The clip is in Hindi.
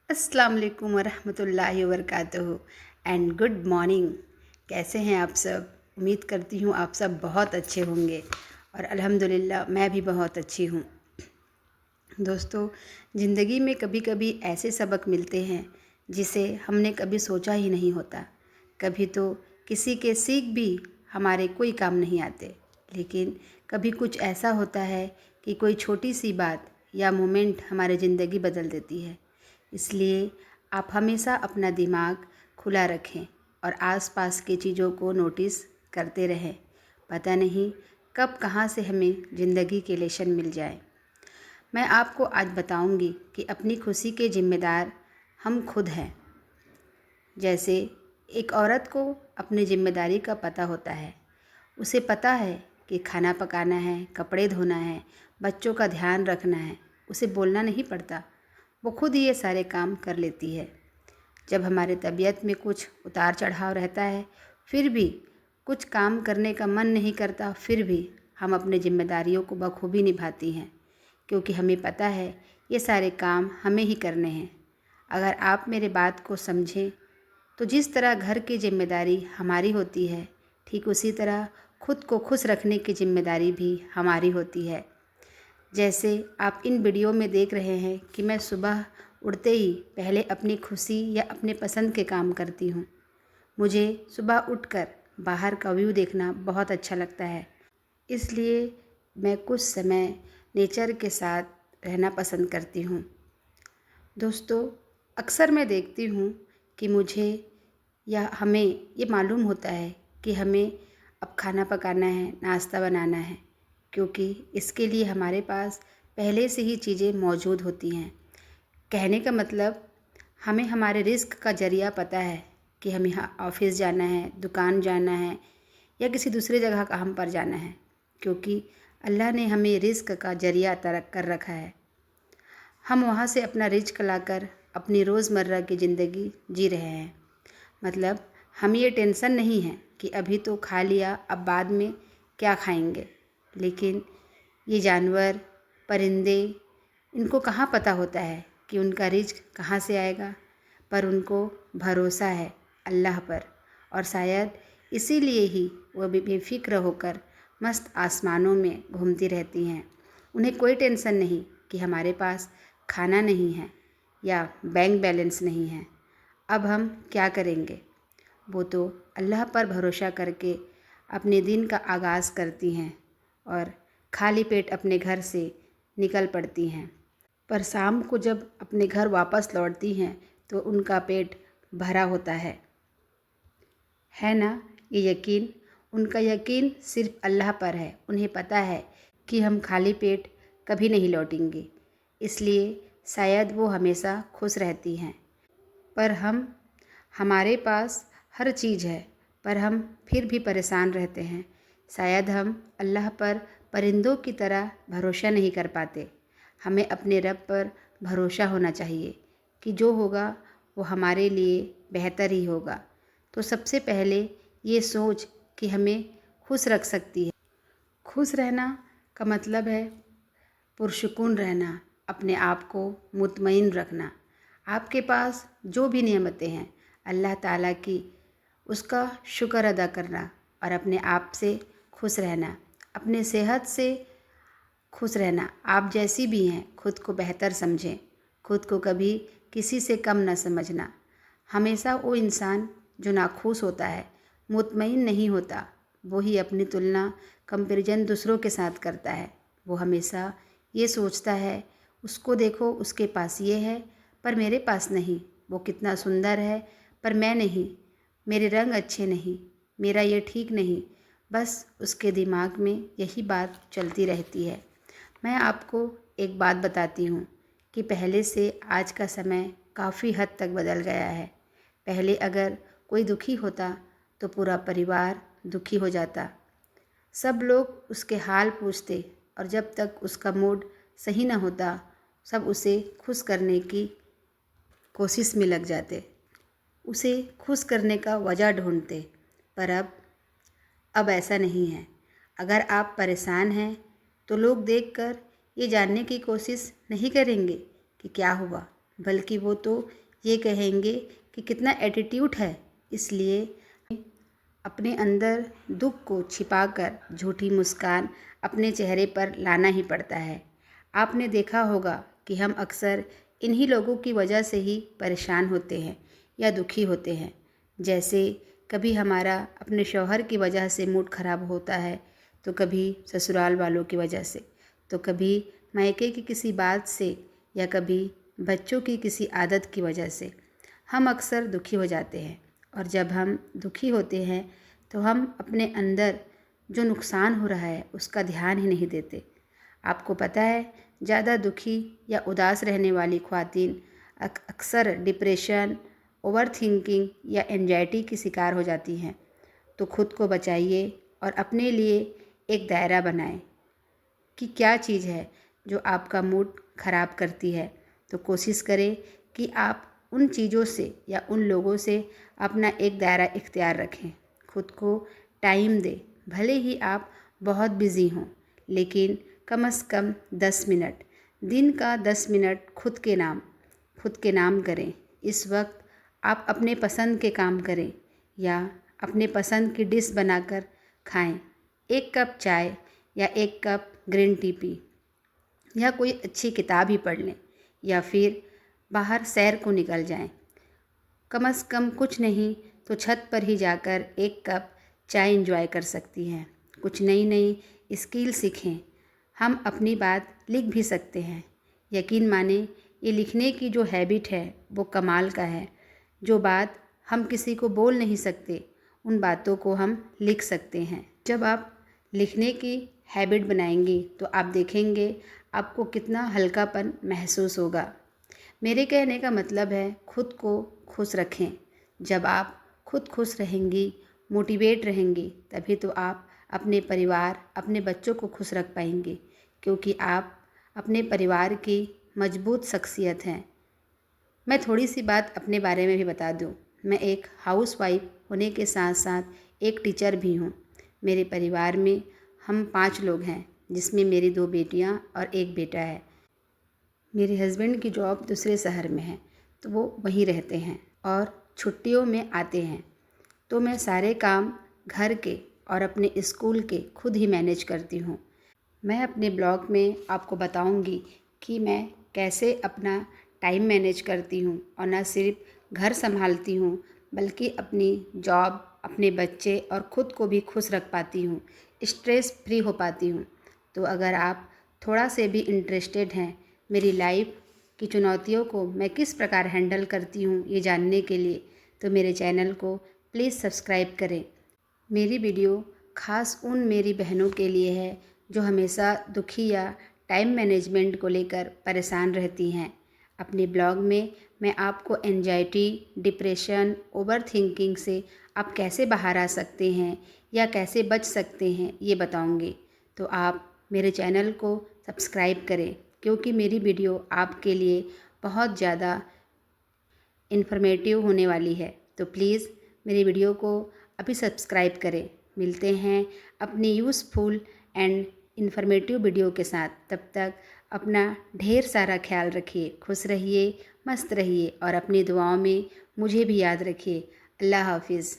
अस्सलाम वालेकुम वरहमतुल्लाहि वबरकातुहू एंड गुड मॉर्निंग। कैसे हैं आप सब? उम्मीद करती हूँ आप सब बहुत अच्छे होंगे और अल्हम्दुलिल्लाह मैं भी बहुत अच्छी हूँ। दोस्तों, ज़िंदगी में कभी कभी ऐसे सबक मिलते हैं जिसे हमने कभी सोचा ही नहीं होता। कभी तो किसी के सीख भी हमारे कोई काम नहीं आते, लेकिन कभी कुछ ऐसा होता है कि कोई छोटी सी बात या मोमेंट हमारी ज़िंदगी बदल देती है। इसलिए आप हमेशा अपना दिमाग खुला रखें और आसपास की चीज़ों को नोटिस करते रहें। पता नहीं कब कहाँ से हमें ज़िंदगी के लेसन मिल जाए। मैं आपको आज बताऊंगी कि अपनी खुशी के ज़िम्मेदार हम खुद हैं। जैसे एक औरत को अपनी ज़िम्मेदारी का पता होता है। उसे पता है कि खाना पकाना है, कपड़े धोना है, बच्चों का ध्यान रखना है। उसे बोलना नहीं पड़ता, वो खुद ही ये सारे काम कर लेती है। जब हमारे तबीयत में कुछ उतार चढ़ाव रहता है, फिर भी कुछ काम करने का मन नहीं करता, फिर भी हम अपनी ज़िम्मेदारियों को बखूबी निभाती हैं, क्योंकि हमें पता है ये सारे काम हमें ही करने हैं। अगर आप मेरे बात को समझें तो जिस तरह घर की जिम्मेदारी हमारी होती है, ठीक उसी तरह खुद को खुश रखने की जिम्मेदारी भी हमारी होती है। जैसे आप इन वीडियो में देख रहे हैं कि मैं सुबह उठते ही पहले अपनी खुशी या अपने पसंद के काम करती हूँ। मुझे सुबह उठकर बाहर का व्यू देखना बहुत अच्छा लगता है, इसलिए मैं कुछ समय नेचर के साथ रहना पसंद करती हूँ। दोस्तों, अक्सर मैं देखती हूँ कि मुझे या हमें ये मालूम होता है कि हमें अब खाना पकाना है, नाश्ता बनाना है, क्योंकि इसके लिए हमारे पास पहले से ही चीज़ें मौजूद होती हैं। कहने का मतलब, हमें हमारे रिस्क का ज़रिया पता है कि हमें ऑफिस जाना है, दुकान जाना है या किसी दूसरे जगह काम पर जाना है, क्योंकि अल्लाह ने हमें रिस्क का ज़रिया तरक कर रखा है। हम वहाँ से अपना रिज़्क़ लाकर अपनी रोज़मर्रा की ज़िंदगी जी रहे हैं। मतलब हमें ये टेंशन नहीं है कि अभी तो खा लिया, अब बाद में क्या खाएंगे। लेकिन ये जानवर, परिंदे, इनको कहाँ पता होता है कि उनका रिज़्क़ कहाँ से आएगा, पर उनको भरोसा है अल्लाह पर, और शायद इसीलिए ही वह बेफिक्र होकर मस्त आसमानों में घूमती रहती हैं। उन्हें कोई टेंशन नहीं कि हमारे पास खाना नहीं है या बैंक बैलेंस नहीं है, अब हम क्या करेंगे। वो तो अल्लाह पर भरोसा करके अपने दिन का आगाज़ करती हैं और खाली पेट अपने घर से निकल पड़ती हैं। पर शाम को जब अपने घर वापस लौटती हैं तो उनका पेट भरा होता है ना। ये यकीन, उनका यकीन सिर्फ अल्लाह पर है। उन्हें पता है कि हम खाली पेट कभी नहीं लौटेंगे, इसलिए शायद वो हमेशा खुश रहती हैं। पर हमारे पास हर चीज़ है, पर हम फिर भी परेशान रहते हैं। शायद हम अल्लाह पर परिंदों की तरह भरोसा नहीं कर पाते। हमें अपने रब पर भरोसा होना चाहिए कि जो होगा वो हमारे लिए बेहतर ही होगा। तो सबसे पहले ये सोच कि हमें खुश रख सकती है। खुश रहना का मतलब है पुरसुकून रहना, अपने आप को मुतमईन रखना। आपके पास जो भी नेमतें हैं अल्लाह ताला की, उसका शुक्र अदा करना और अपने आप से खुश रहना, अपने सेहत से खुश रहना। आप जैसी भी हैं खुद को बेहतर समझें, खुद को कभी किसी से कम न समझना। हमेशा वो इंसान जो नाखुश होता है, मुतमईन नहीं होता, वही अपनी तुलना, कंपैरिजन दूसरों के साथ करता है। वो हमेशा ये सोचता है, उसको देखो उसके पास ये है पर मेरे पास नहीं, वो कितना सुंदर है पर मैं नहीं, मेरे रंग अच्छे नहीं, मेरा ये ठीक नहीं। बस उसके दिमाग में यही बात चलती रहती है। मैं आपको एक बात बताती हूँ कि पहले से आज का समय काफ़ी हद तक बदल गया है। पहले अगर कोई दुखी होता तो पूरा परिवार दुखी हो जाता, सब लोग उसके हाल पूछते और जब तक उसका मूड सही न होता सब उसे खुश करने की कोशिश में लग जाते, उसे खुश करने का वजह ढूंढते। पर अब ऐसा नहीं है। अगर आप परेशान हैं तो लोग देखकर ये जानने की कोशिश नहीं करेंगे कि क्या हुआ, बल्कि वो तो ये कहेंगे कि कितना एटीट्यूड है। इसलिए अपने अंदर दुख को छिपाकर झूठी मुस्कान अपने चेहरे पर लाना ही पड़ता है। आपने देखा होगा कि हम अक्सर इन्हीं लोगों की वजह से ही परेशान होते हैं या दुखी होते हैं। जैसे कभी हमारा अपने शौहर की वजह से मूड ख़राब होता है, तो कभी ससुराल वालों की वजह से, तो कभी मायके की किसी बात से, या कभी बच्चों की किसी आदत की वजह से हम अक्सर दुखी हो जाते हैं। और जब हम दुखी होते हैं तो हम अपने अंदर जो नुकसान हो रहा है उसका ध्यान ही नहीं देते। आपको पता है, ज़्यादा दुखी या उदास रहने वाली ख़वातीन अक्सर डिप्रेशन, ओवर थिंकिंग या एंजाइटी की शिकार हो जाती हैं। तो खुद को बचाइए और अपने लिए एक दायरा बनाएं कि क्या चीज़ है जो आपका मूड ख़राब करती है। तो कोशिश करें कि आप उन चीज़ों से या उन लोगों से अपना एक दायरा इख्तियार रखें। खुद को टाइम दें। भले ही आप बहुत बिज़ी हों, लेकिन कम से कम 10 मिनट, दिन का 10 मिनट खुद के नाम करें। इस वक्त आप अपने पसंद के काम करें या अपने पसंद की डिश बनाकर खाएं। एक कप चाय या एक कप ग्रीन टी पी, या कोई अच्छी किताब ही पढ़ लें, या फिर बाहर सैर को निकल जाएं। कम से कम कुछ नहीं तो छत पर ही जाकर एक कप चाय एंजॉय कर सकती हैं। कुछ नई नई स्किल सीखें। हम अपनी बात लिख भी सकते हैं। यकीन माने, ये लिखने की जो हैबिट है वो कमाल का है। जो बात हम किसी को बोल नहीं सकते, उन बातों को हम लिख सकते हैं। जब आप लिखने की हैबिट बनाएंगी तो आप देखेंगे आपको कितना हल्कापन महसूस होगा। मेरे कहने का मतलब है, खुद को खुश रखें। जब आप खुद खुश रहेंगी, मोटिवेट रहेंगी, तभी तो आप अपने परिवार, अपने बच्चों को खुश रख पाएंगे, क्योंकि आप अपने परिवार की मजबूत शख्सियत हैं। मैं थोड़ी सी बात अपने बारे में भी बता दूं। मैं एक हाउसवाइफ होने के साथ साथ एक टीचर भी हूं। मेरे परिवार में हम 5 लोग हैं, जिसमें मेरी 2 बेटियां और 1 बेटा है। मेरे हस्बैंड की जॉब दूसरे शहर में है, तो वो वहीं रहते हैं और छुट्टियों में आते हैं। तो मैं सारे काम घर के और अपने स्कूल के खुद ही मैनेज करती हूँ। मैं अपने ब्लॉग में आपको बताऊँगी कि मैं कैसे अपना टाइम मैनेज करती हूँ, और न सिर्फ घर संभालती हूँ बल्कि अपनी जॉब, अपने बच्चे और ख़ुद को भी खुश रख पाती हूँ, स्ट्रेस फ्री हो पाती हूँ। तो अगर आप थोड़ा से भी इंटरेस्टेड हैं मेरी लाइफ की चुनौतियों को मैं किस प्रकार हैंडल करती हूँ ये जानने के लिए, तो मेरे चैनल को प्लीज़ सब्सक्राइब करें। मेरी वीडियो ख़ास उन मेरी बहनों के लिए है जो हमेशा दुखी या टाइम मैनेजमेंट को लेकर परेशान रहती हैं। अपने ब्लॉग में मैं आपको एंजाइटी, डिप्रेशन, ओवर थिंकिंग से आप कैसे बाहर आ सकते हैं या कैसे बच सकते हैं ये बताऊंगी। तो आप मेरे चैनल को सब्सक्राइब करें, क्योंकि मेरी वीडियो आपके लिए बहुत ज़्यादा इन्फॉर्मेटिव होने वाली है। तो प्लीज़ मेरी वीडियो को अभी सब्सक्राइब करें। मिलते हैं अपनी यूज़फुल एंड इन्फॉर्मेटिव वीडियो के साथ। तब तक अपना ढेर सारा ख्याल रखिए, खुश रहिए, मस्त रहिए और अपनी दुआओं में मुझे भी याद रखिए। अल्लाह हाफिज़।